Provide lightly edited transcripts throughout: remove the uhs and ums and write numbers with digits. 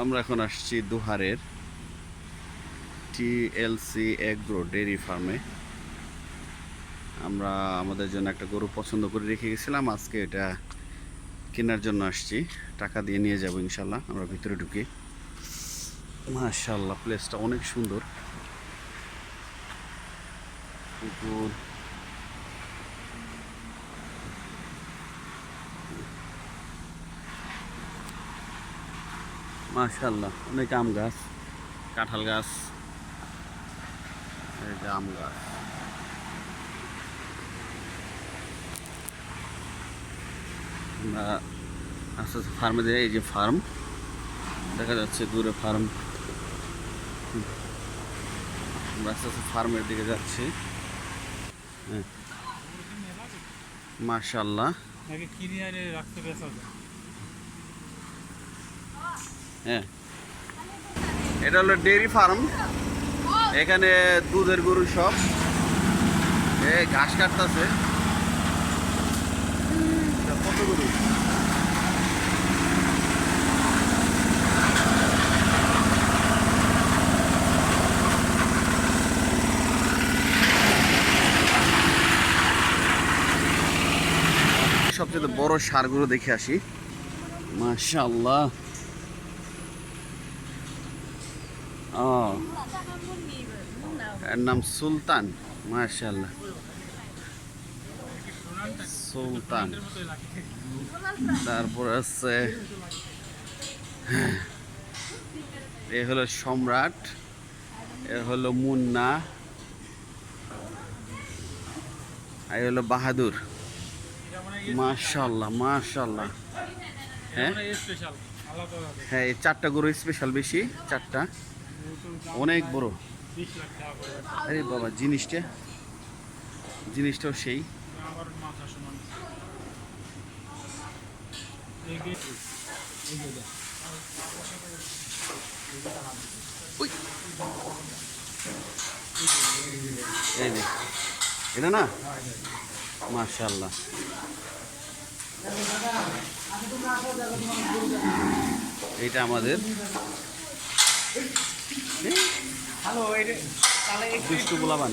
আমরা এখন আসছি দুহারের TLC এগ্রো ডেইরি ফার্মে। আমরা আমাদের জন্য একটা গরু পছন্দ করে রেখে গেছিলাম, আজকে এটা কেনার জন্য আসছি। টাকা দিয়ে নিয়ে যাব ইনশাল্লাহ। আমরা ভিতরে ঢুকি। মাশাআল্লাহ, প্লেসটা অনেক সুন্দর। পুকুর, মাশাআল্লাহ, অনেক আম গাছ, কাঁঠাল গাছ, এই যে আম গাছ। আমরা আস্তে আস্তে ফার্মে যাই। এই যে ফার্ম দেখা যাচ্ছে, দূরে ফার্ম। আমরা আস্তে আস্তে ফার্মের দিকে যাচ্ছি। হ্যাঁ, মাশাআল্লাহ। হ্যাঁ, এটা হলো ডেইরি ফার্ম। এখানে দুধের গরু সব ঘাস কাটতেছে। কত গরু! সবচেয়ে বড় ষাঁড়গুলো দেখে আসি। মাশাআল্লাহ। এর নাম সুলতান। মাশাআল্লাহ, সুলতান। তারপর আছে এ হলো সম্রাট, এ হলো মুন্না, এ হলো বাহাদুর। মাশাআল্লাহ, মাশাআল্লাহ। হ্যাঁ হ্যাঁ, এই চারটা গরু স্পেশাল, বেশি চারটা, অনেক বড়। আরে বাবা, জিনিসটাও সেই। এই যে এটা না, মাশাআল্লাহ। এইটা আমাদের দুষ্টু গোলাবান।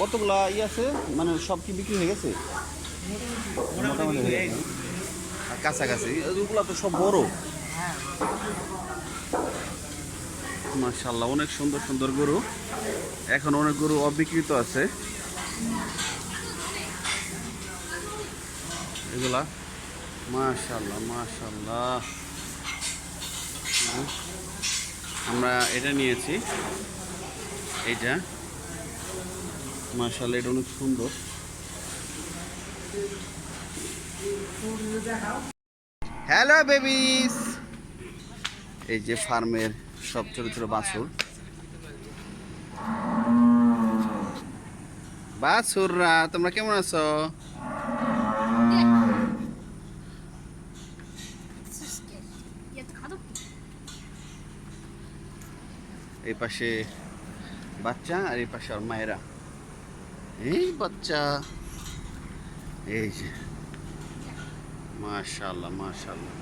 কতগুলা আছে, মানে সব কি বিক্রি হয়ে গেছে? মোটামুটি হয়ে গেছে, কাছাকাছি। ওগুলো তো সব বড়। মাশাআল্লাহ, অনেক সুন্দর সুন্দর গরু। এখন অনেক গরু অবিকৃত আছে এগুলা। মাশাআল্লাহ, মাশাআল্লাহ। আমরা এটা নিয়েছি, এইটা। মাশাআল্লাহ, এটা অনেক সুন্দর। Hello babies. এই যে ফার্মের সব ছোট ছোট বাছুর। বাছুররা, তোমরা কেমন আছো? এই পাশে বাচ্চা, আর এই পাশে আর মায়েরা। এই বাচ্চা, এই যে মাশাআল্লাহ, মাশাআল্লাহ।